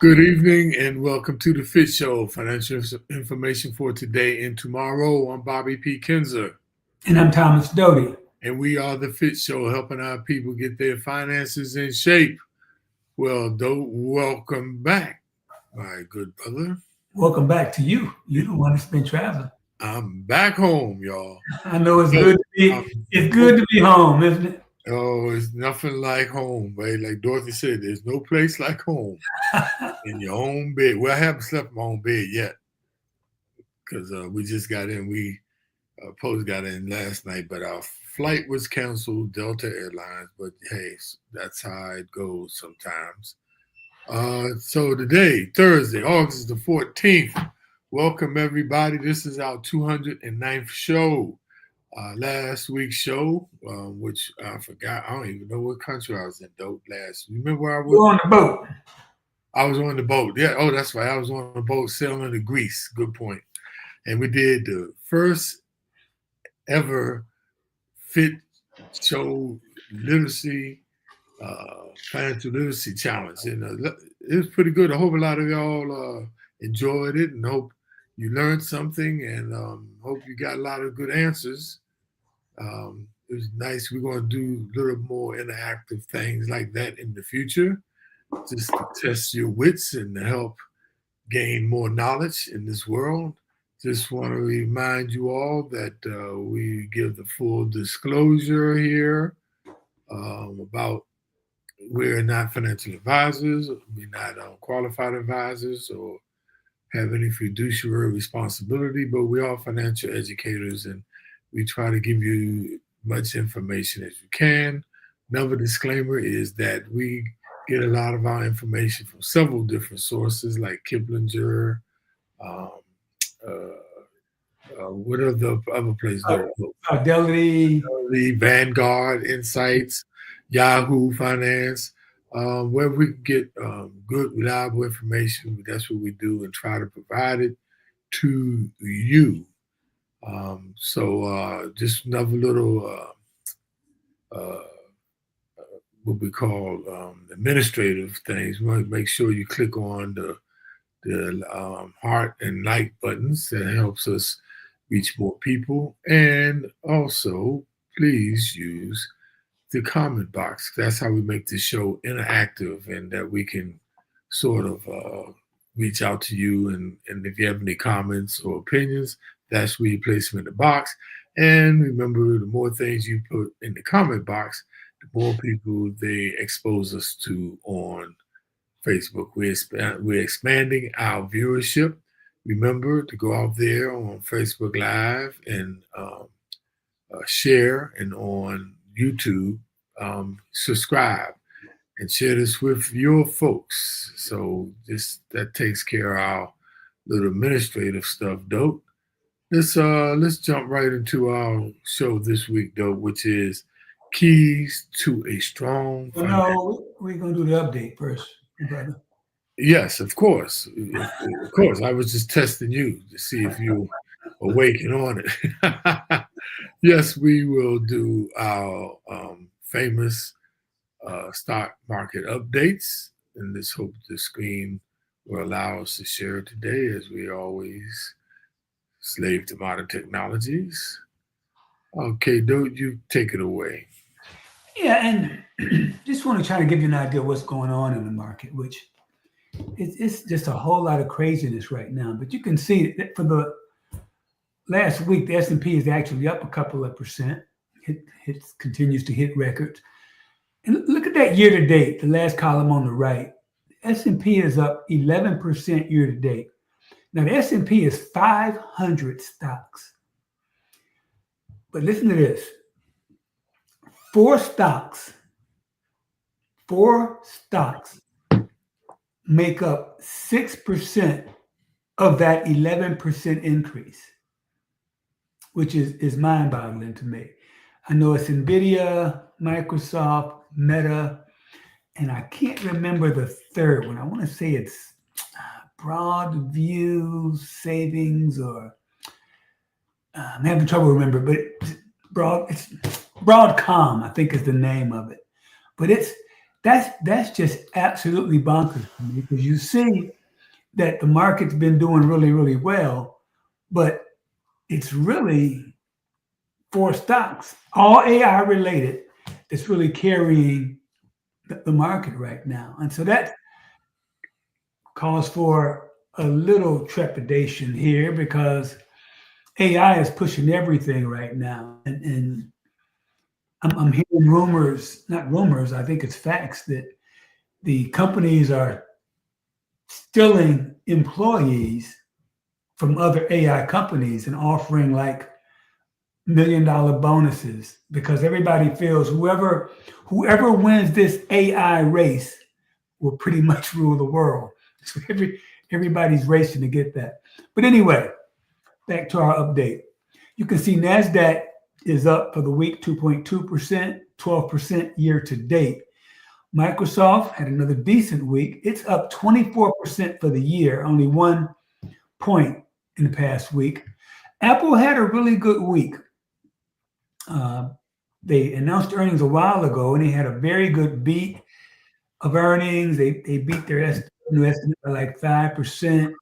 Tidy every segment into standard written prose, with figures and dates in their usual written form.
Good evening and welcome to the FiTT Show, financial information for today and tomorrow. I'm Bobby P. Kinzer. And I'm Thomas Doty. And we are the FiTT Show, helping our people get their finances in shape. Well, Dote, welcome back, my good brother. Welcome back to you. You're the one that's been traveling. I'm back home, y'all. I know it's good to be home, isn't it? Oh, it's nothing like home, right? Like Dorothy said, there's no place like home. In your own bed. Well, I haven't slept in my own bed yet because we just got in. Post got in last night, but our flight was canceled, Delta Airlines. But hey, that's how it goes sometimes. So today, Thursday, August the 14th, welcome everybody. This is our 209th show. Last week's show, which I forgot. I don't even know what country I was in, though. Remember where I was? You were on the boat. I was on the boat. Yeah. Oh, that's right. I was on the boat sailing to Greece. Good point. And we did the first ever FiTT Show literacy, financial literacy challenge. And it was pretty good. I hope a lot of y'all enjoyed it and hope you learned something and hope you got a lot of good answers. It was nice. We're going to do a little more interactive things like that in the future, just to test your wits and to help gain more knowledge in this world. Just want to remind you all that we give the full disclosure here about we're not financial advisors, we're not qualified advisors or have any fiduciary responsibility, but we are financial educators and we try to give you much information as you can. Another disclaimer is that we get a lot of our information from several different sources like Kiplinger, what are the other places? Fidelity, Vanguard, Insights, Yahoo Finance, where we get good, reliable information. That's what we do and try to provide it to you. So just another little what we call administrative things. We want to make sure you click on the heart and like buttons. That helps us reach more people. And also, please use the comment box. That's how we make the show interactive and that we can sort of reach out to you. And if you have any comments or opinions, that's where you place them in the box. And remember, the more things you put in the comment box, the more people they expose us to on Facebook. We're expanding our viewership. Remember to go out there on Facebook Live and share, and on YouTube, subscribe and share this with your folks. So that takes care of our little administrative stuff, Dope. Let's jump right into our show this week, though, which is keys to a strong. No, we're gonna do the update first, brother. Yes, of course, of course. I was just testing you to see if you awaken on it. Yes, we will do our famous stock market updates, and let's hope the screen will allow us to share today, as we always. Slave to modern technologies. Okay, dude, you take it away. Yeah, and just want to try to give you an idea of what's going on in the market, which it's just a whole lot of craziness right now. But you can see that for the last week, the S&P is actually up a couple of percent. It continues to hit records. And look at that year to date, the last column on the right. S&P is up 11% year to date. Now, the S&P is 500 stocks. But listen to this. Four stocks make up 6% of that 11% increase, which is mind-boggling to me. I know it's NVIDIA, Microsoft, Meta, and I can't remember the third one. I want to say it's Broadview Savings, or I'm having trouble remembering, but it's Broadcom, I think is the name of it. But that's just absolutely bonkers to me, because you see that the market's been doing really, really well, but it's really four stocks, all AI related, that's really carrying the market right now. And so that calls for a little trepidation here, because AI is pushing everything right now. And I'm hearing rumors, not rumors, I think it's facts, that the companies are stealing employees from other AI companies and offering like $1 million bonuses, because everybody feels whoever wins this AI race will pretty much rule the world. So everybody's racing to get that. But anyway, back to our update. You can see NASDAQ is up for the week 2.2%, 12% year to date. Microsoft had another decent week. It's up 24% for the year, only 1 point in the past week. Apple had a really good week. They announced earnings a while ago, and they had a very good beat of earnings. They beat their estimate by like 5%.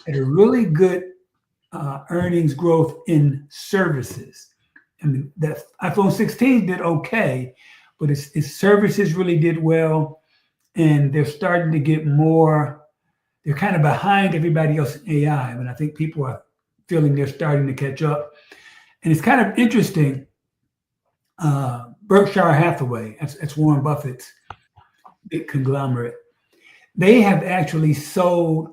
Had a really good earnings growth in services. I mean, the iPhone 16 did okay, but its services really did well, and they're starting to get more. They're kind of behind everybody else in AI, and I think people are feeling they're starting to catch up. And it's kind of interesting. Berkshire Hathaway, that's Warren Buffett's big conglomerate. They have actually sold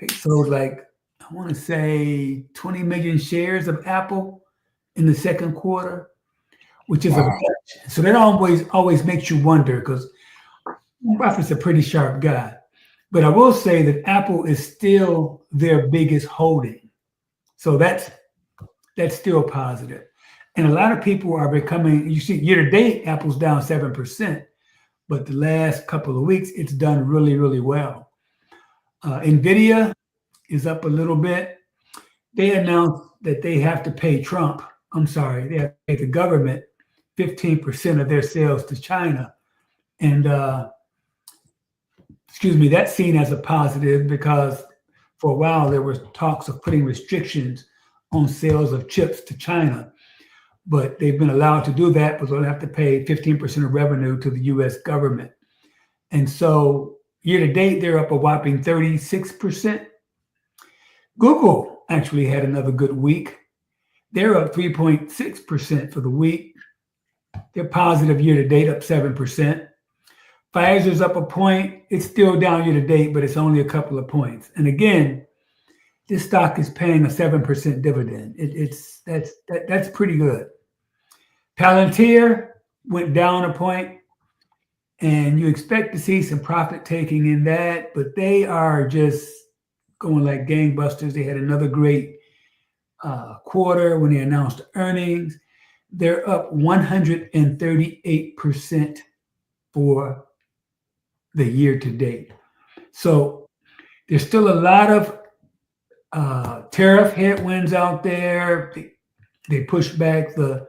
like, I want to say 20 million shares of Apple in the second quarter, which is a bunch. So that always makes you wonder, because Buffett's a pretty sharp guy. But I will say that Apple is still their biggest holding. So that's still positive. And a lot of people are becoming, you see, year to date, Apple's down 7%, but the last couple of weeks, it's done really, really well. NVIDIA is up a little bit. They announced that they have to pay they have to pay the government 15% of their sales to China. And, that's seen as a positive, because for a while there were talks of putting restrictions on sales of chips to China. But they've been allowed to do that, but they'll have to pay 15% of revenue to the US government. And so year to date, they're up a whopping 36%. Google actually had another good week. They're up 3.6% for the week. They're positive year to date, up 7%. Pfizer's up a point. It's still down year to date, but it's only a couple of points. And again, this stock is paying a 7% dividend. That's pretty good. Palantir went down a point, and you expect to see some profit taking in that, but they are just going like gangbusters. They had another great quarter when they announced earnings. They're up 138% for the year to date. So there's still a lot of tariff headwinds out there. They pushed back the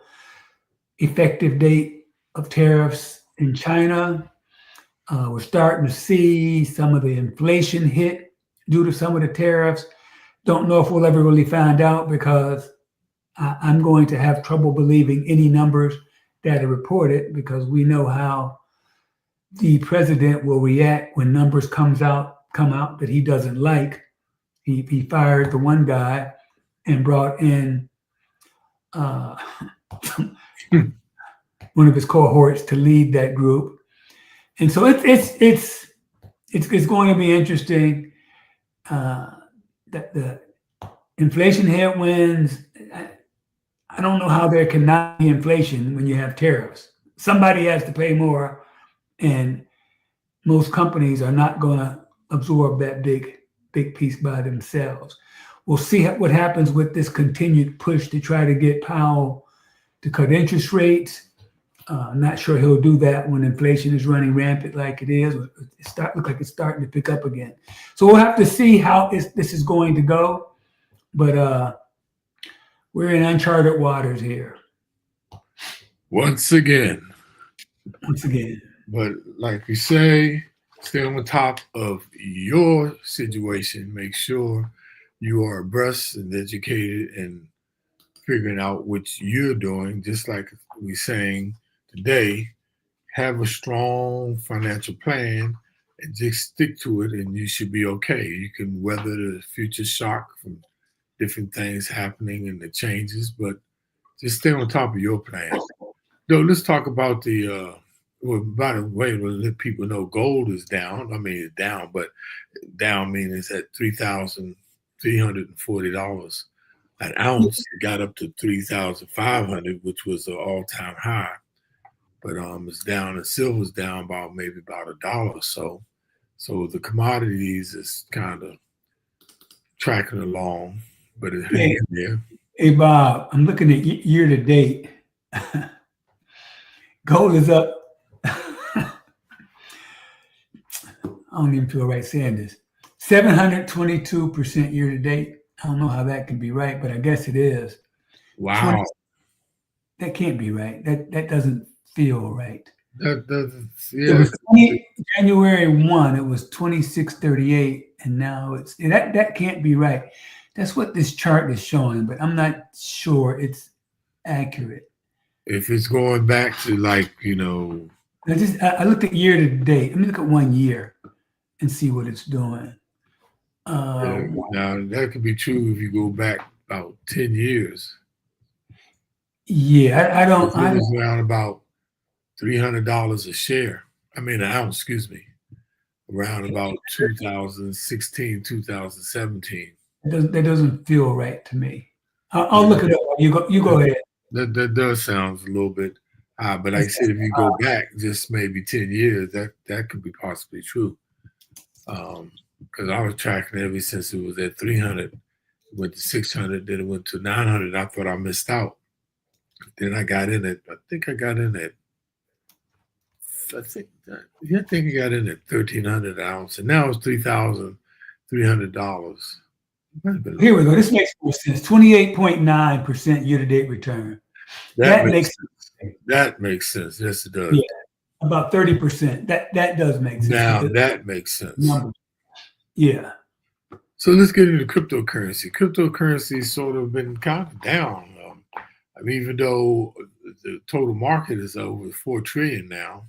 effective date of tariffs in China. We're starting to see some of the inflation hit due to some of the tariffs. Don't know if we'll ever really find out, because I'm going to have trouble believing any numbers that are reported, because we know how the president will react when numbers come out that he doesn't like. He fired the one guy and brought in one of his cohorts to lead that group. And so it's going to be interesting. That the inflation headwinds, I don't know how there cannot be inflation when you have tariffs. Somebody has to pay more, and most companies are not going to absorb that big piece by themselves. We'll see what happens with this continued push to try to get Powell to cut interest rates. I'm not sure he'll do that when inflation is running rampant like it is. Look like it's starting to pick up again. So we'll have to see how this is going to go. But we're in uncharted waters here. Once again. But like you say, stay on top of your situation. Make sure you are abreast and educated and figuring out what you're doing. Just like we saying today, have a strong financial plan and just stick to it, and you should be okay. You can weather the future shock from different things happening and the changes, but just stay on top of your plan. So let's talk about the. Well, by the way, we'll let people know gold is down. I mean, it's down, but down meaning it's at $3,340 an ounce. It got up to 3,500, which was an all-time high. But it's down, and silver's down maybe about $1 or so. So the commodities is kind of tracking along, but it hangs there. Hey, Bob, I'm looking at year to date. Gold is up. I don't even feel right saying this. 722% year to date. I don't know how that can be right, but I guess it is. Wow. That can't be right. That doesn't feel right. That It was January 1, it was 2638, and now it's that can't be right. That's what this chart is showing, but I'm not sure it's accurate. If it's going back to I looked at year to date. Let me look at 1 year and see what it's doing. Now that could be true if you go back about 10 years. Yeah, I don't. It was around about $300 a share. I mean, an ounce, excuse me. Around about 2016, 2017. That doesn't feel right to me. I'll look it up. You go ahead. That does sound a little bit high, but like I said, if you go back just maybe 10 years, that could be possibly true. Because I was tracking ever since it was at 300, it went to 600, then it went to 900. I thought I missed out. Then I got in it. I think I got in at $1,300 an ounce, and now it's $3,300. Here we go. This makes more sense. 28.9% year-to-date return. That makes sense. That makes sense. Yes, it does. Yeah, about 30%. That does make sense. Now that makes sense. Yeah. So let's get into cryptocurrency. Cryptocurrency's sort of been kind of down. I mean, even though the total market is over 4 trillion now,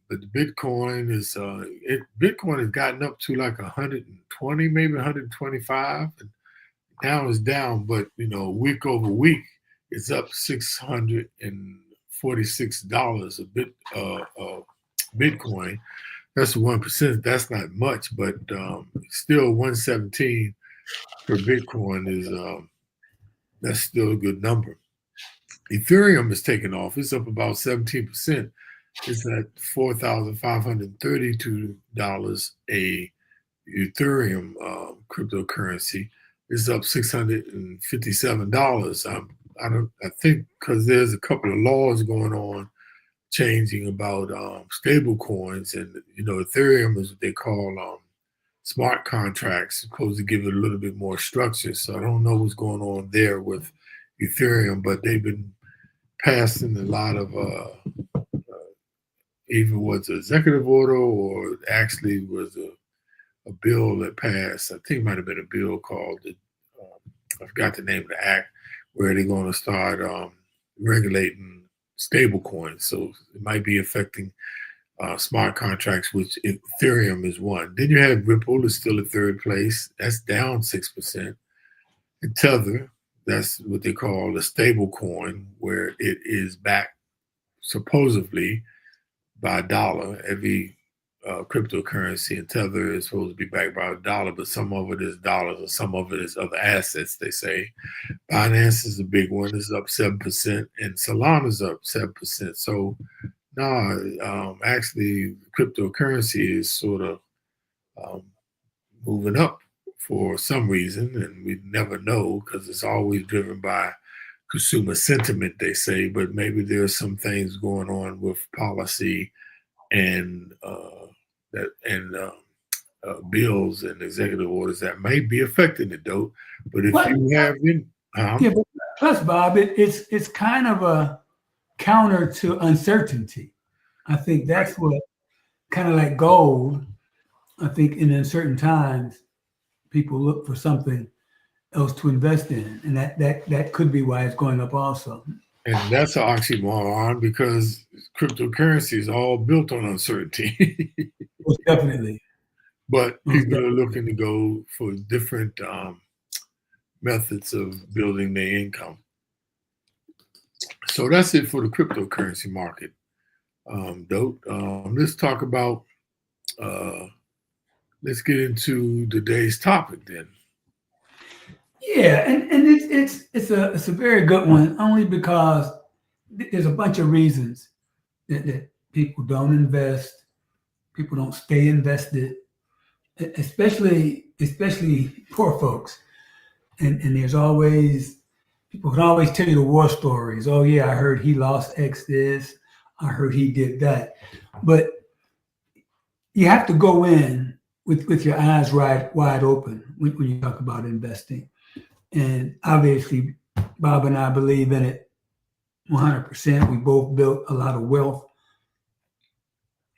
but the Bitcoin has gotten up to like 120, maybe 125, and now it's down. But week over week, it's up $646 a Bitcoin. That's 1%. That's not much, but still 117 per Bitcoin is that's still a good number. Ethereum is taking off. It's up about 17%. It's at $4,532 a Ethereum cryptocurrency. It's up $657. I think because there's a couple of laws going on changing about stable coins, and Ethereum is what they call smart contracts, supposed to give it a little bit more structure. So I don't know what's going on there with Ethereum, but they've been passing a lot of even was an executive order or actually was a bill that passed. I think it might have been a bill called I forgot the name of the act, where they're going to start regulating stable coins. So it might be affecting smart contracts, which Ethereum is one. Then you have Ripple is still at third place. That's down 6%. And Tether, that's what they call a stable coin, where it is backed supposedly by $1. Every cryptocurrency, and Tether is supposed to be backed by $1, but some of it is dollars and some of it is other assets, they say. Binance is a big one. It's up 7%, and Solana's up 7%. So actually cryptocurrency is sort of moving up for some reason, and we never know because it's always driven by consumer sentiment, they say, but maybe there's some things going on with policy and bills and executive orders that may be affecting it, though. But if you have but plus, Bob, it's kind of a counter to uncertainty. I think that's what kind of like gold. I think in certain times, people look for something else to invest in, and that could be why it's going up also. And that's an oxymoron because cryptocurrency is all built on uncertainty. Most definitely. But Most people are looking to go for different methods of building their income. So that's it for the cryptocurrency market. Dope. Let's talk about. Let's get into today's topic then. Yeah, and it's a very good one only because there's a bunch of reasons that people don't invest, people don't stay invested, especially poor folks. And there's always people can always tell you the war stories. Oh yeah, I heard he lost X this, I heard he did that. But you have to go in with your eyes wide open when you talk about investing. And obviously, Bob and I believe in it 100%. We both built a lot of wealth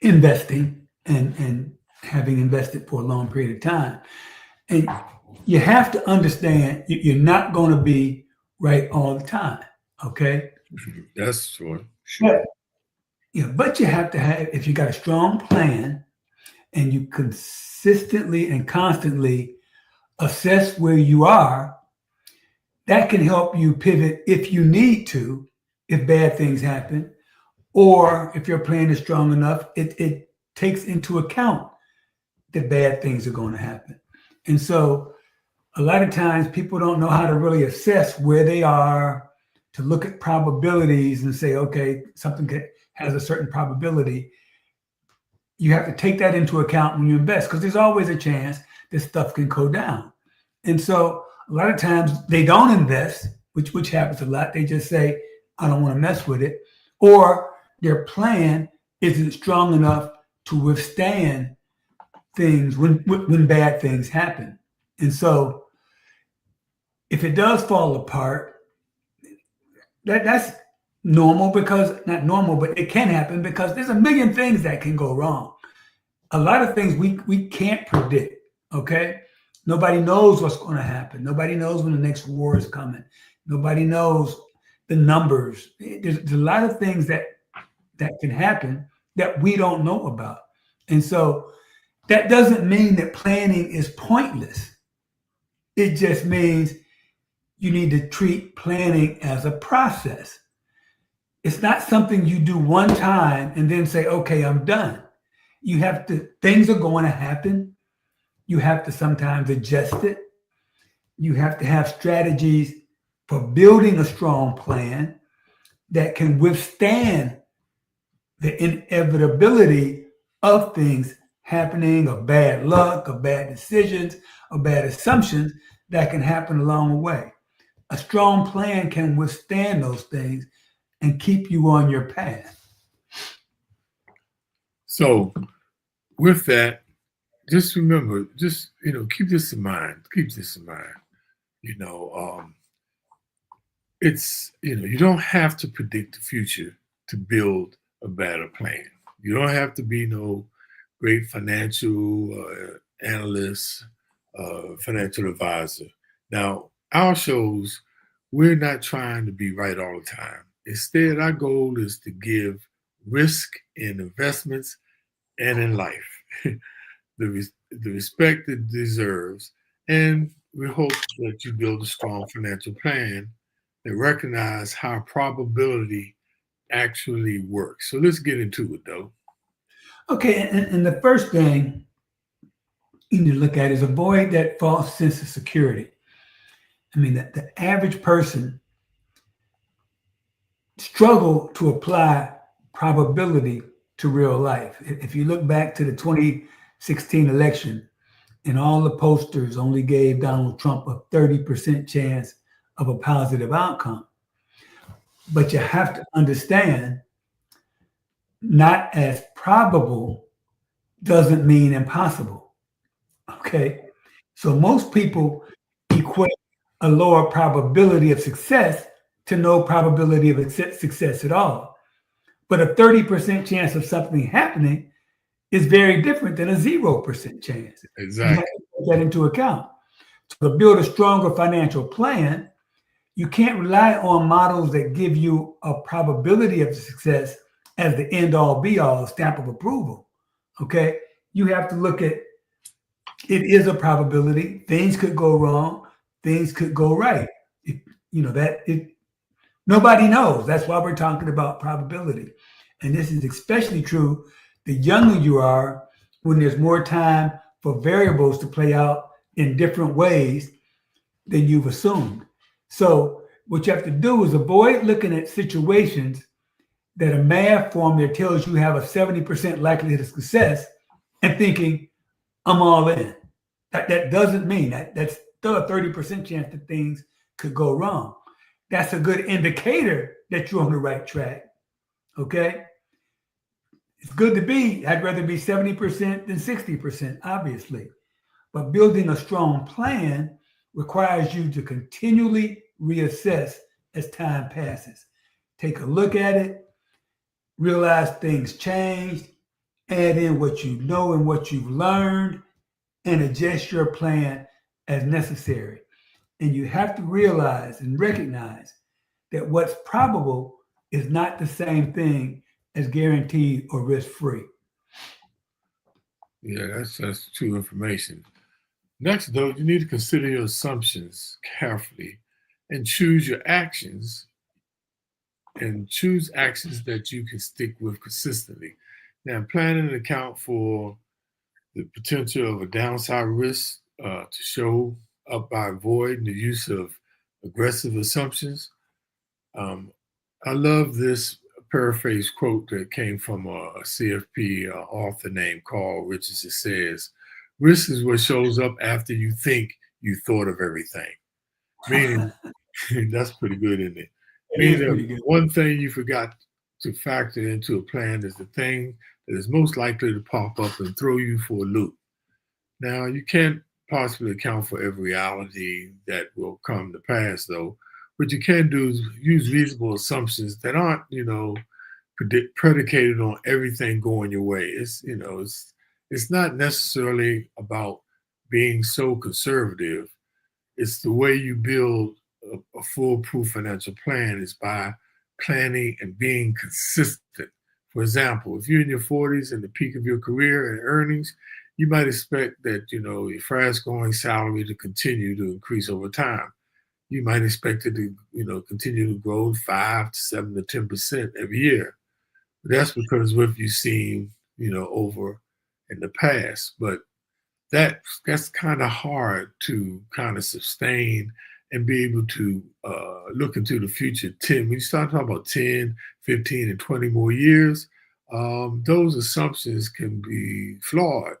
investing and having invested for a long period of time. And you have to understand you're not going to be right all the time. Okay. That's sure. But, but you have to have, if you got a strong plan and you consistently and constantly assess where you are, that can help you pivot if you need to, if bad things happen, or if your plan is strong enough, it takes into account that bad things are going to happen. And so a lot of times people don't know how to really assess where they are, to look at probabilities and say, okay, something has a certain probability. You have to take that into account when you invest, because there's always a chance this stuff can go down. And so a lot of times they don't invest, which happens a lot. They just say, I don't want to mess with it. Or their plan isn't strong enough to withstand things when bad things happen. And so if it does fall apart, that's normal, because not normal, but it can happen because there's a million things that can go wrong. A lot of things we can't predict. Okay. Nobody knows what's going to happen. Nobody knows when the next war is coming. Nobody knows the numbers. There's a lot of things that can happen that we don't know about. And so that doesn't mean that planning is pointless. It just means you need to treat planning as a process. It's not something you do one time and then say, okay, I'm done. You have to, things are going to happen. You have to sometimes adjust it. You have to have strategies for building a strong plan that can withstand the inevitability of things happening, of bad luck, of bad decisions, of bad assumptions that can happen along the way. A strong plan can withstand those things and keep you on your path. So with that, just remember, keep this in mind. Keep this in mind. It's, you don't have to predict the future to build a better plan. You don't have to be no great financial analyst, financial advisor. Now, our shows, we're not trying to be right all the time. Instead, our goal is to give risk in investments and in life the respect it deserves. And we hope that you build a strong financial plan that recognize how probability actually works. So let's get into it, though. Okay, and the first thing you need to look at is avoid that false sense of security. I mean, the average person struggle to apply probability to real life. If you look back to the 2016 election, and all the posters only gave Donald Trump a 30% chance of a positive outcome. But you have to understand, not as probable doesn't mean impossible. Okay. So most people equate a lower probability of success to no probability of success at all. But a 30% chance of something happening is very different than a 0% chance. You have Exactly. to take that into account. So to build a stronger financial plan, you can't rely on models that give you a probability of success as the end all be all stamp of approval. Okay. You have to look at it is a probability. Things could go wrong, things could go right. It, that it nobody knows. That's why we're talking about probability. And this is especially true the younger you are when there's more time for variables to play out in different ways than you've assumed. So what you have to do is avoid looking at situations that a math formula tells you have a 70% likelihood of success and thinking, I'm all in. That doesn't mean that's still a 30% chance that things could go wrong. That's a good indicator that you're on the right track. Okay. It's good to be, I'd rather be 70% than 60%, obviously. But building a strong plan requires you to continually reassess as time passes. Take a look at it, realize things changed, add in what you know and what you've learned, and adjust your plan as necessary. And you have to realize and recognize that what's probable is not the same thing as guaranteed or risk-free. Yeah, that's true information. Next, though, you need to consider your assumptions carefully and choose actions that you can stick with consistently. Now, planning an account for the potential of a downside risk to show up by avoiding the use of aggressive assumptions. Um, I love this paraphrase quote that came from a CFP author named Carl Richards. It says, risk is what shows up after you think you thought of everything. Meaning, that's pretty good, isn't it? It Meaning is pretty that good. one thing you forgot to factor into a plan is the thing that is most likely to pop up and throw you for a loop. Now, you can't possibly account for every reality that will come to pass, though. What you can do is use reasonable assumptions that aren't, predicated on everything going your way. It's not necessarily about being so conservative. It's the way you build a foolproof financial plan is by planning and being consistent. For example, if you're in your 40s and the peak of your career and earnings, you might expect that your fast growing salary to continue to increase over time. You might expect it to continue to grow 5 to 7 to 10% every year. That's because what you've seen over in the past. But that's kind of hard to kind of sustain and be able to look into the future. When you start talking about 10, 15, and 20 more years, those assumptions can be flawed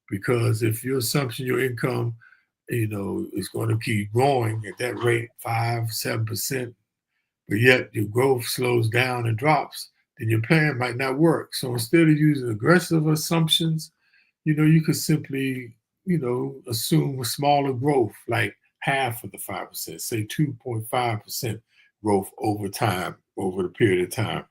because if your assumption, your income, is going to keep growing at that rate, 5, 7%, but yet your growth slows down and drops, then your plan might not work. So instead of using aggressive assumptions, you could simply, assume a smaller growth, like half of the 5%, say 2.5% growth over time, over the period of time.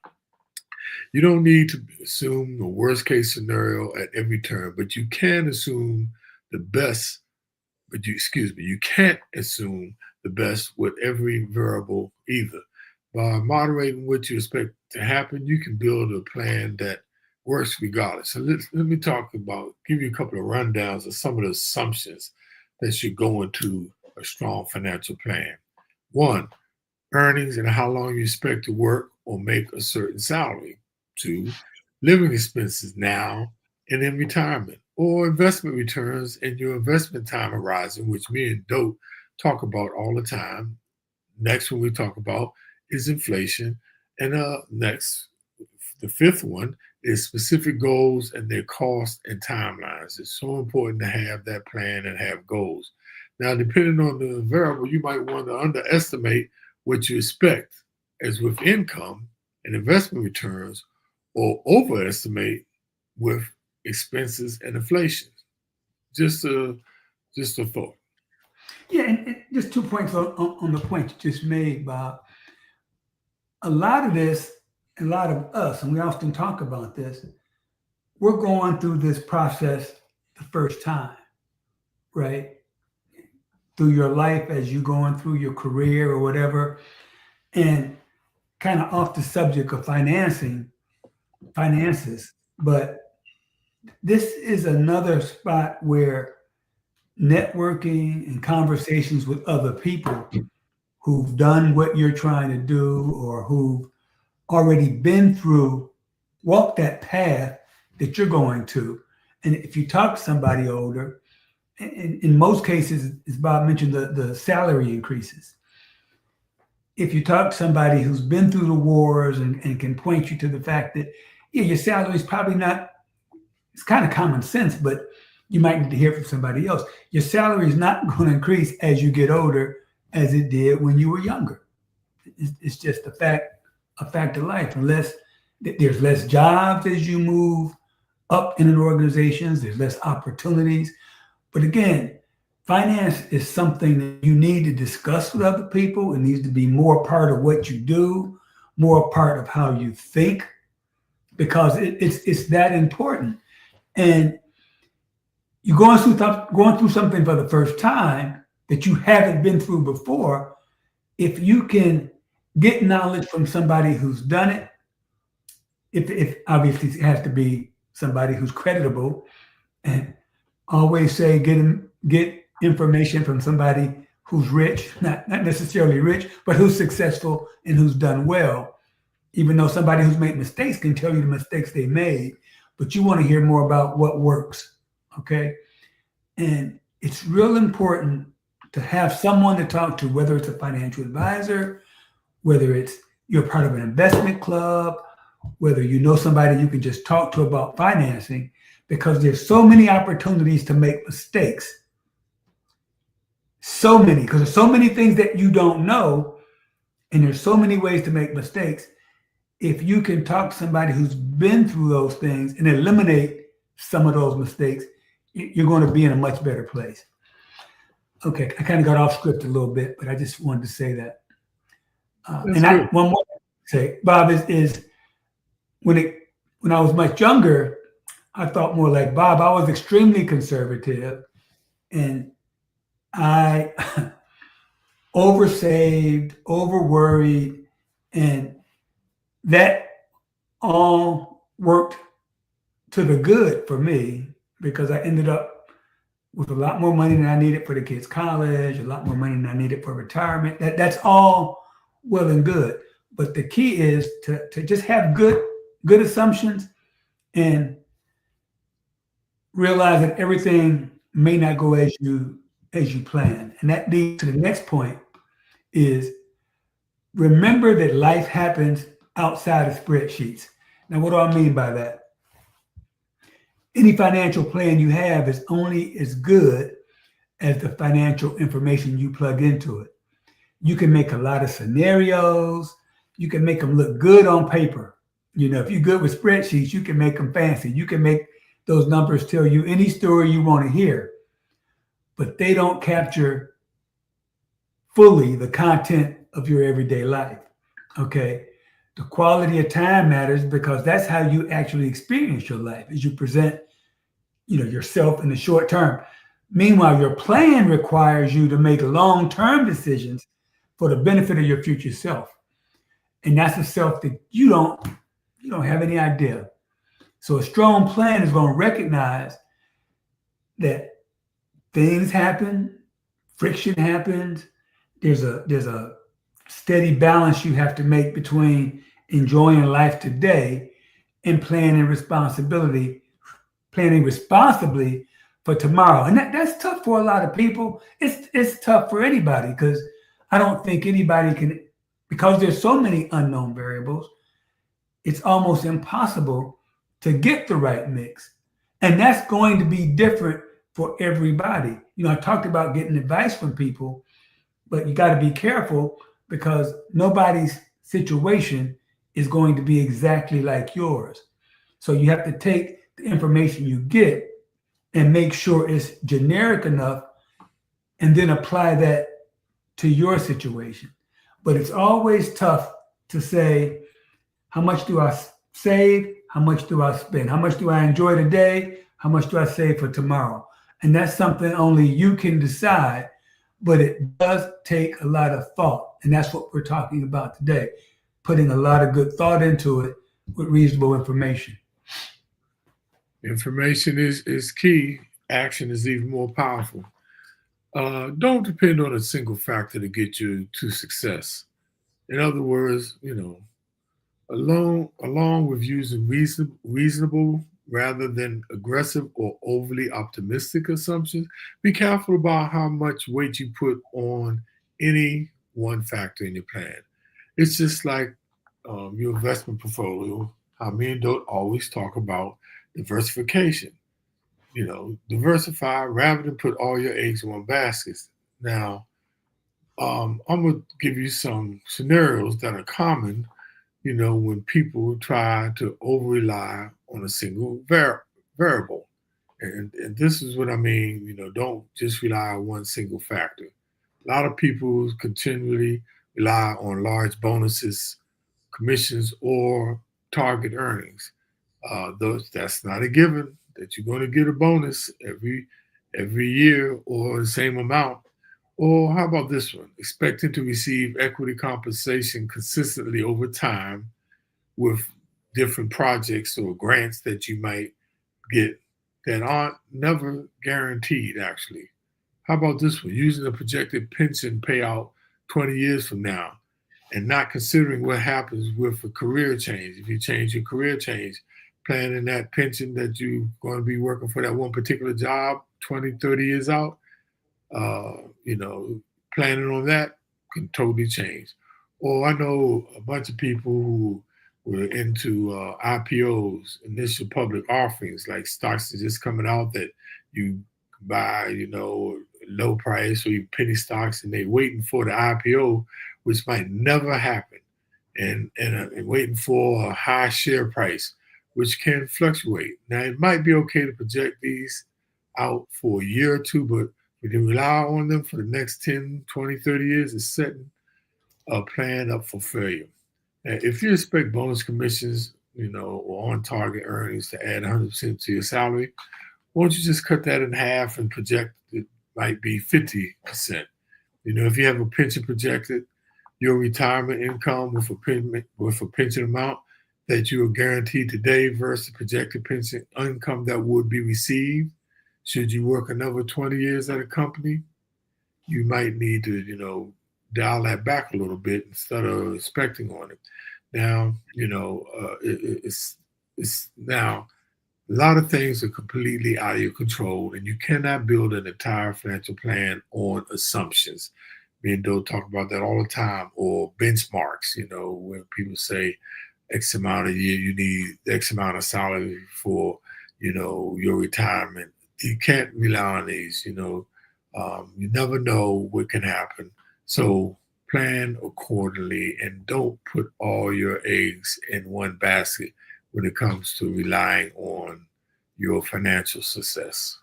You don't need to assume the worst case scenario at every turn, but you can assume the best, you can't assume the best with every variable either. By moderating what you expect to happen, you can build a plan that works regardless. So let me give you a couple of rundowns of some of the assumptions that should go into a strong financial plan. One, earnings and how long you expect to work or make a certain salary. Two, living expenses now and in retirement, or investment returns and your investment time horizon, which me and Dope talk about all the time. Next one we talk about is inflation. And next, the fifth one is specific goals and their cost and timelines. It's so important to have that plan and have goals. Now, depending on the variable, you might want to underestimate what you expect, as with income and investment returns, or overestimate with expenses and inflation. Just a thought. Yeah, and just 2 points on the point you just made, Bob. A lot of this a lot of us, and we often talk about this, we're going through this process the first time, right? Through your life as you going through your career or whatever. And kind of off the subject of finances, but this is another spot where networking and conversations with other people who've done what you're trying to do or who've already been through, walk that path that you're going to. And if you talk to somebody older, in most cases, as Bob mentioned, the salary increases. If you talk to somebody who's been through the wars and can point you to the fact that, yeah, your salary is probably not, it's kind of common sense, but you might need to hear from somebody else. Your salary is not going to increase as you get older as it did when you were younger. It's just a fact of life. Unless there's less jobs as you move up in an organization, there's less opportunities. But again, finance is something that you need to discuss with other people. It needs to be more part of what you do, more part of how you think, because it's that important. And you're going through something for the first time that you haven't been through before. If you can get knowledge from somebody who's done it, if obviously it has to be somebody who's creditable, and always say get information from somebody who's rich, not necessarily rich, but who's successful and who's done well. Even though somebody who's made mistakes can tell you the mistakes they made, but you want to hear more about what works, okay? And it's real important to have someone to talk to, whether it's a financial advisor, whether it's you're part of an investment club, whether you know somebody you can just talk to about financing, because there's so many opportunities to make mistakes. So many, because there's so many things that you don't know, and there's so many ways to make mistakes. If you can talk to somebody who's been through those things and eliminate some of those mistakes, you're going to be in a much better place. Okay, I kind of got off script a little bit, but I just wanted to say that. One more thing to say, Bob, is when I was much younger, I thought more like Bob. I was extremely conservative, and I oversaved, overworried, and that all worked to the good for me, because I ended up with a lot more money than I needed for the kids' college, a lot more money than I needed for retirement. That's all well and good. But the key is to just have good assumptions and realize that everything may not go as you plan. And that leads to the next point is remember that life happens outside of spreadsheets. Now, what do I mean by that? Any financial plan you have is only as good as the financial information you plug into it. You can make a lot of scenarios. You can make them look good on paper. You know, if you're good with spreadsheets, you can make them fancy. You can make those numbers tell you any story you want to hear, but they don't capture fully the content of your everyday life, okay? The quality of time matters, because that's how you actually experience your life, as you present, yourself in the short term. Meanwhile, your plan requires you to make long-term decisions for the benefit of your future self. And that's a self that you don't have any idea. So a strong plan is going to recognize that things happen, friction happens. There's a steady balance you have to make between enjoying life today and planning responsibly for tomorrow. And that's tough for a lot of people. It's tough for anybody, because I don't think anybody can, because there's so many unknown variables, it's almost impossible to get the right mix. And that's going to be different for everybody. I talked about getting advice from people, but you got to be careful, because nobody's situation is going to be exactly like yours. So you have to take the information you get and make sure it's generic enough, and then apply that to your situation. But it's always tough to say, How much do I save? How much do I spend? How much do I enjoy today? How much do I save for tomorrow? And that's something only you can decide, but it does take a lot of thought. And that's what we're talking about today, putting a lot of good thought into it with reasonable information. Information is key. Action is even more powerful. Don't depend on a single factor to get you to success. In other words, along with using reasonable rather than aggressive or overly optimistic assumptions, be careful about how much weight you put on any one factor in your plan. It's just like your investment portfolio, how me and Dote always talk about diversification. Diversify rather than put all your eggs in one basket. Now, I'm going to give you some scenarios that are common, when people try to over rely on a single variable. And this is what I mean, don't just rely on one single factor. A lot of people continually rely on large bonuses, commissions, or target earnings. That's not a given that you're going to get a bonus every year or the same amount. Or how about this one? Expecting to receive equity compensation consistently over time with different projects or grants that you might get that aren't never guaranteed, actually. How about this one? Using a projected pension payout 20 years from now and not considering what happens with a career change. If you change your career change, planning that pension that you're going to be working for that one particular job 20, 30 years out, planning on that can totally change. Or I know a bunch of people who were into IPOs, initial public offerings, like stocks are just coming out that you buy, low price or you penny stocks, and they're waiting for the IPO, which might never happen, and waiting for a high share price, which can fluctuate. Now, it might be okay to project these out for a year or two, but we can rely on them for the next 10, 20, 30 years is setting a plan up for failure. Now, if you expect bonus commissions, or on-target earnings to add 100% to your salary, why don't you just cut that in half and project it might be 50%? If you have a pension projected, your retirement income with a pension amount that you are guaranteed today versus projected pension income that would be received should you work another 20 years at a company, you might need to, dial that back a little bit instead of expecting on it. Now, it's now a lot of things are completely out of your control, and you cannot build an entire financial plan on assumptions. Me and Doe talk about that all the time, or benchmarks, when people say X amount a year, you need X amount of salary for, your retirement. You can't rely on these, you never know what can happen. So plan accordingly and don't put all your eggs in one basket when it comes to relying on your financial success.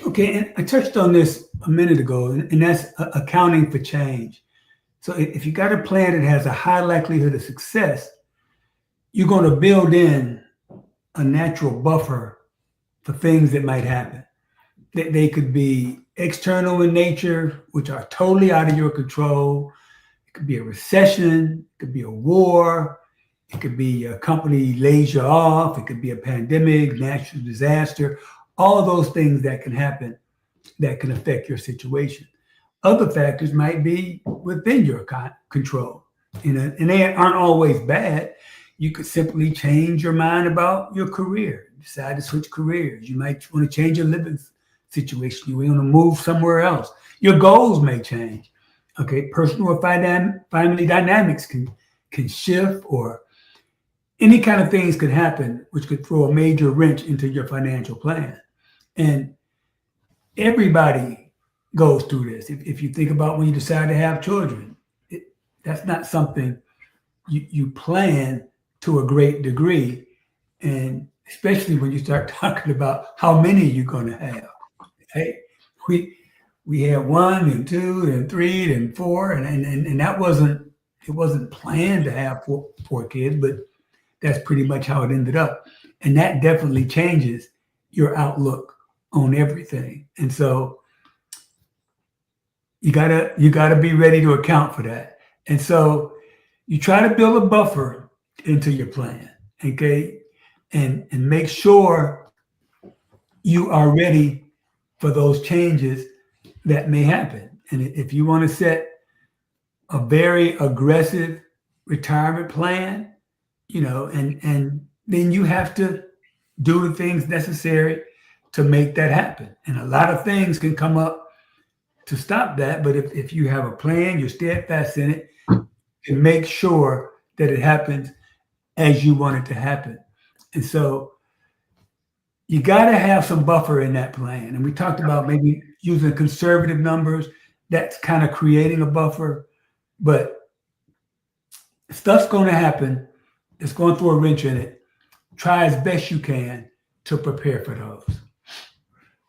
Okay, and I touched on this a minute ago, and that's accounting for change. So if you got a plan that has a high likelihood of success, you're going to build in a natural buffer for things that might happen. They could be external in nature, which are totally out of your control. It could be a recession, it could be a war, it could be a company lays you off, it could be a pandemic, natural disaster, all of those things that can happen that can affect your situation. Other factors might be within your control, and they aren't always bad. You could simply change your mind about your career, decide to switch careers. You might want to change your living situation. You want to move somewhere else. Your goals may change. Okay, personal or family dynamics can shift, or any kind of things could happen, which could throw a major wrench into your financial plan. And everybody goes through this. If you think about when you decide to have children, that's not something you plan to a great degree. And especially when you start talking about how many you're going to have. Hey, we had 1 and 2 and 3 and 4, and that wasn't It wasn't planned to have four kids, but that's pretty much how it ended up. And that definitely changes your outlook on everything. And so you gotta be ready to account for that. And so you try to build a buffer into your plan, okay? And make sure you are ready for those changes that may happen. And if you want to set a very aggressive retirement plan, and then you have to do the things necessary to make that happen. And a lot of things can come up to stop that. But if you have a plan, you're steadfast in it, and make sure that it happens as you want it to happen. And so you got to have some buffer in that plan. And we talked about maybe using conservative numbers. That's kind of creating a buffer. But stuff's going to happen. It's going to throw a wrench in it. Try as best you can to prepare for those.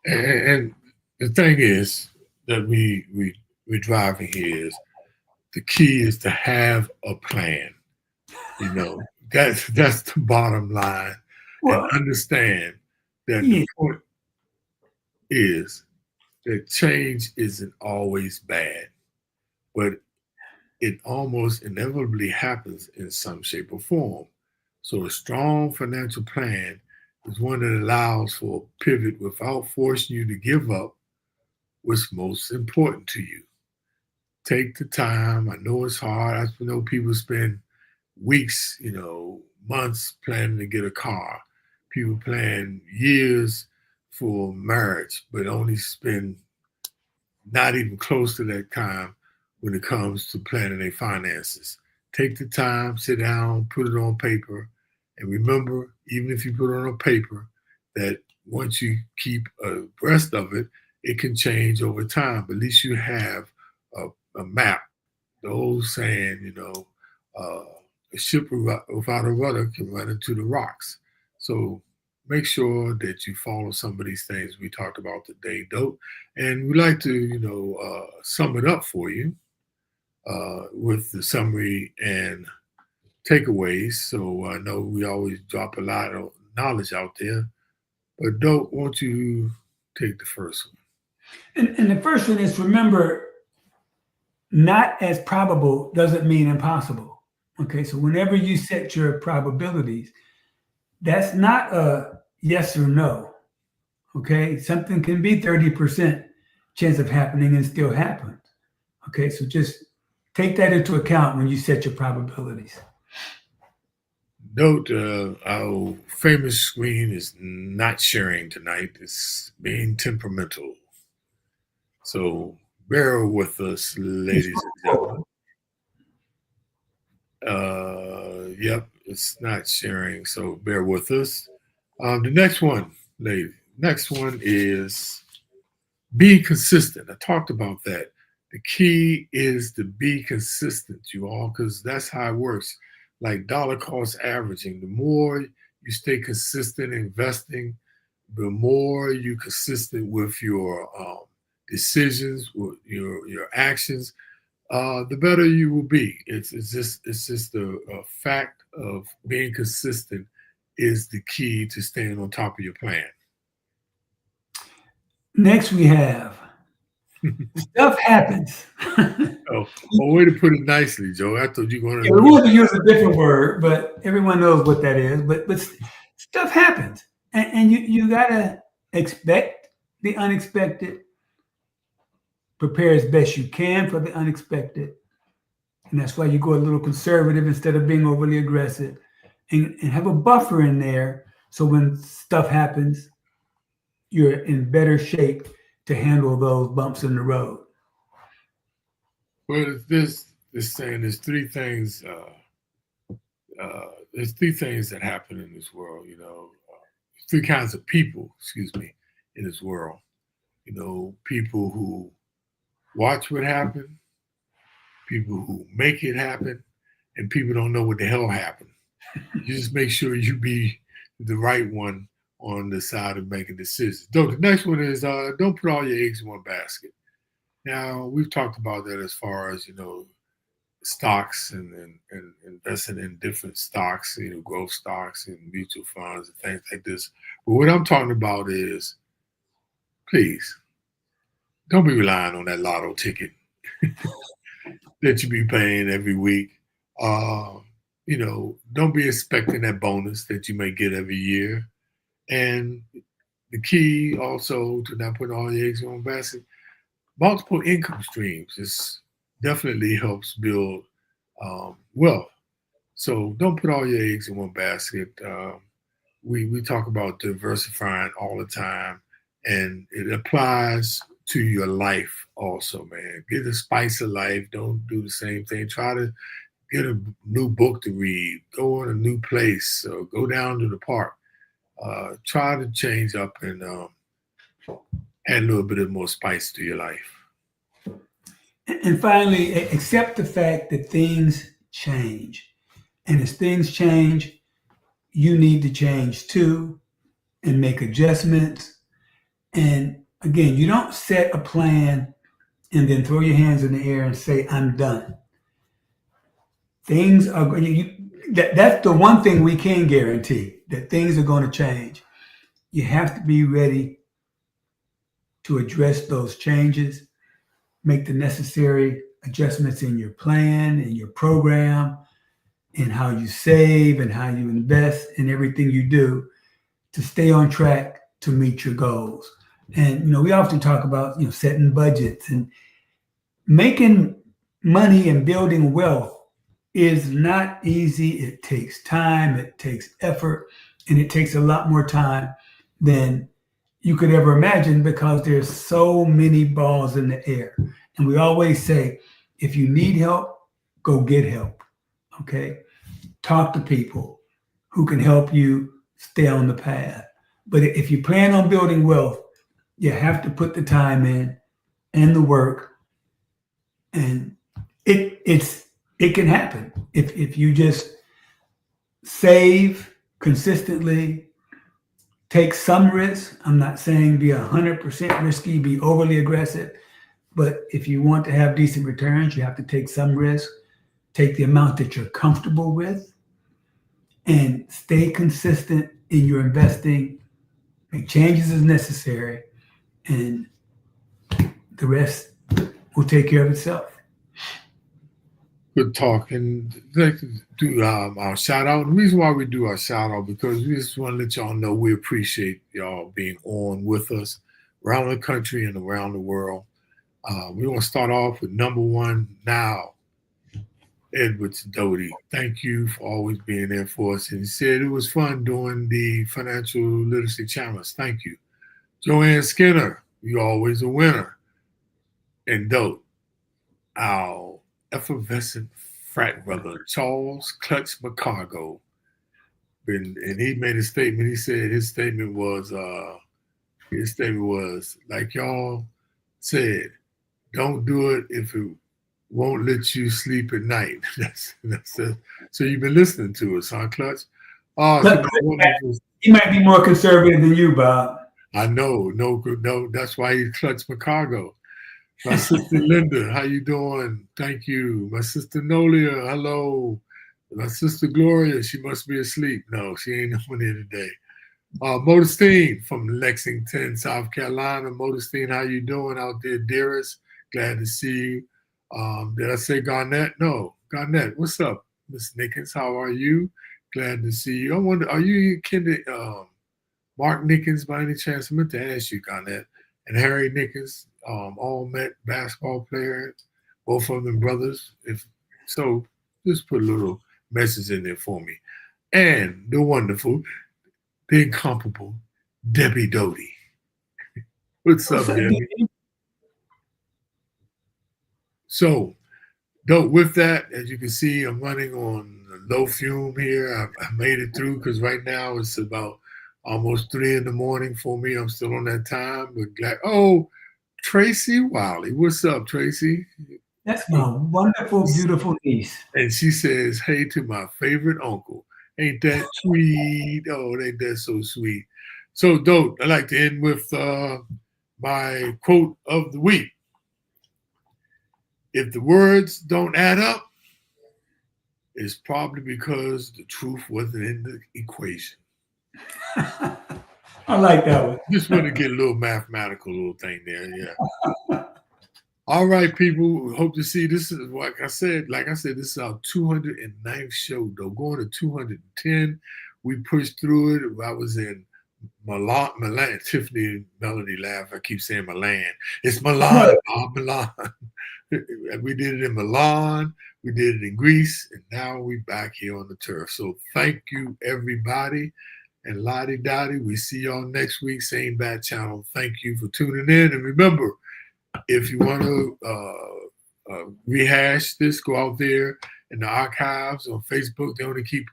And the thing is that we're driving here is the key is to have a plan. That's the bottom line. Well, and understand that the point is that change isn't always bad, but it almost inevitably happens in some shape or form. So a strong financial plan is one that allows for a pivot without forcing you to give up what's most important to you. Take the time. I know it's hard. I know people spend weeks, months planning to get a car. People plan years for marriage, but only spend not even close to that time when it comes to planning their finances. Take the time, sit down, put it on paper, and remember, even if you put it on paper, that once you keep abreast of it, it can change over time. But at least you have a map. The old saying, a ship without a rudder can run into the rocks. So make sure that you follow some of these things we talked about today, Dope. And we like to, sum it up for you with the summary and takeaways. So I know we always drop a lot of knowledge out there. But Dope, won't you take the first one? And the first one is, remember, not as probable doesn't mean impossible. Okay, so whenever you set your probabilities, that's not a yes or no. Okay, something can be 30% chance of happening and still happen. Okay, so just take that into account when you set your probabilities. Note, our famous screen is not sharing tonight. It's being temperamental. So bear with us, ladies and gentlemen. Yep, it's not sharing, so bear with us. The next one, lady. Next one is be consistent. I talked about that. The key is to be consistent, you all, because that's how it works. Like dollar cost averaging. The more you stay consistent investing, the more you're consistent with your decisions, with your actions, the better you will be. It's just a fact of being consistent is the key to staying on top of your plan. Next, we have stuff happens. Oh, a way to put it nicely, Joe. I thought you were going to. We want to use a different word, but everyone knows what that is. But stuff happens, and you gotta expect the unexpected. Prepare as best you can for the unexpected. And that's why you go a little conservative instead of being overly aggressive, and have a buffer in there. So when stuff happens, you're in better shape to handle those bumps in the road. Well, this saying there's three things. There's three things that happen in this world. Three kinds of people. Excuse me, in this world. People who watch what happened, people who make it happen, and people don't know what the hell happened. You just make sure you be the right one on the side of making decisions. The next one is don't put all your eggs in one basket. Now, we've talked about that as far as, stocks and investing in different stocks, growth stocks and mutual funds and things like this. But what I'm talking about is, please don't be relying on that lotto ticket that you be paying every week. Uh, don't be expecting that bonus that you may get every year. And the key also to not putting all your eggs in one basket, multiple income streams. This definitely helps build wealth. So don't put all your eggs in one basket. We talk about diversifying all the time, and it applies to your life also, man. Get a spice of life. Don't do the same thing. Try to get a new book to read. Go in a new place. Go down to the park. Try to change up and add a little bit of more spice to your life. And finally, accept the fact that things change. And as things change, you need to change too and make adjustments. And again, you don't set a plan and then throw your hands in the air and say, I'm done. Things are going that's the one thing we can guarantee, that things are going to change. You have to be ready to address those changes, make the necessary adjustments in your plan, in your program, in how you save and how you invest in everything you do to stay on track to meet your goals. And, we often talk about, setting budgets, and making money and building wealth is not easy. It takes time, it takes effort, and it takes a lot more time than you could ever imagine because there's so many balls in the air. And we always say, if you need help, go get help. Okay? Talk to people who can help you stay on the path. But if you plan on building wealth, you have to put the time in and the work, and it can happen if you just save consistently, take some risk. I'm not saying be 100% risky, be overly aggressive, but if you want to have decent returns, you have to take some risk, take the amount that you're comfortable with, and stay consistent in your investing, make changes as necessary, and the rest will take care of itself. Good talk. And let's do our shout out. The reason why we do our shout out, because we just want to let y'all know we appreciate y'all being on with us around the country and around the world. We want to start off with number one now, Edwards Doty. Thank you for always being there for us. And he said it was fun doing the financial literacy challenge. Thank you. Joanne Skinner, you're always a winner. And Dote, our effervescent frat brother, Charles Clutch McCargo. And he made a statement. He said his statement was like y'all said, don't do it if it won't let you sleep at night. That's it. So you've been listening to us, huh, Clutch? He might be more conservative than you, Bob. I know. No, that's why he's Clutch McCargo. My sister Linda, how you doing? Thank you. My sister Nolia, hello. My sister Gloria, she must be asleep. No, she ain't on here today. Modestine from Lexington, South Carolina. Modestine, how you doing out there, dearest? Glad to see you. Did I say Garnett? No, Garnett. What's up, Miss Nickens? How are you? Glad to see you. I wonder, are you Mark Nickens by any chance? I meant to ask you, Garnett. And Harry Nickens, all met basketball players, both of them brothers. If so, just put a little message in there for me. And the wonderful, the incomparable Debbie Doty. What's up, Debbie? So, with that, as you can see, I'm running on low fume here. I made it through because right now it's about almost 3 a.m. for me. I'm still on that time. But Tracy Wiley. What's up, Tracy? That's my wonderful, beautiful niece. And she says, hey to my favorite uncle. Ain't that sweet? Oh, ain't that so sweet? So, Dope, I'd like to end with my quote of the week. If the words don't add up, it's probably because the truth wasn't in the equation. I like that one. Just want to get a little mathematical little thing there, yeah. All right, people. Hope to see. This is like I said, this is our 209th show, though. Going to 210. We pushed through it. I was in Milan. Tiffany Melody laugh. I keep saying Milan. It's Milan, Milan. We did it in Milan. We did it in Greece, and now we back here on the turf. So thank you, everybody. And Lottie Dottie, we see y'all next week, same bad channel. Thank you for tuning in. And remember, if you want to rehash this, go out there in the archives on Facebook. They only keep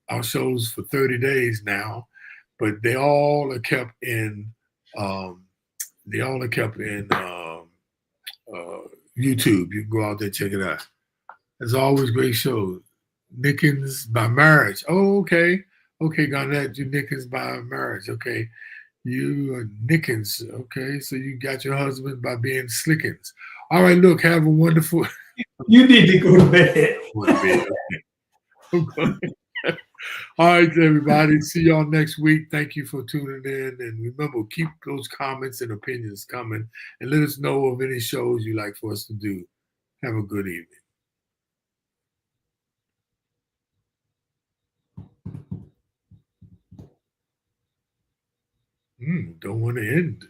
our shows for 30 days now, but they all are kept in YouTube. You can go out there, check it out. As always, great show. Nickens by marriage. Oh, okay. Okay, Garnett, you Nickens by marriage. Okay. You are Nickens. Okay. So you got your husband by being Slickens. All right, look, have a wonderful. You need to go to bed. Okay. All right, everybody. See y'all next week. Thank you for tuning in. And remember, keep those comments and opinions coming. And let us know of any shows you like for us to do. Have a good evening. Don't want to end.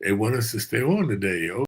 They want us to stay on today.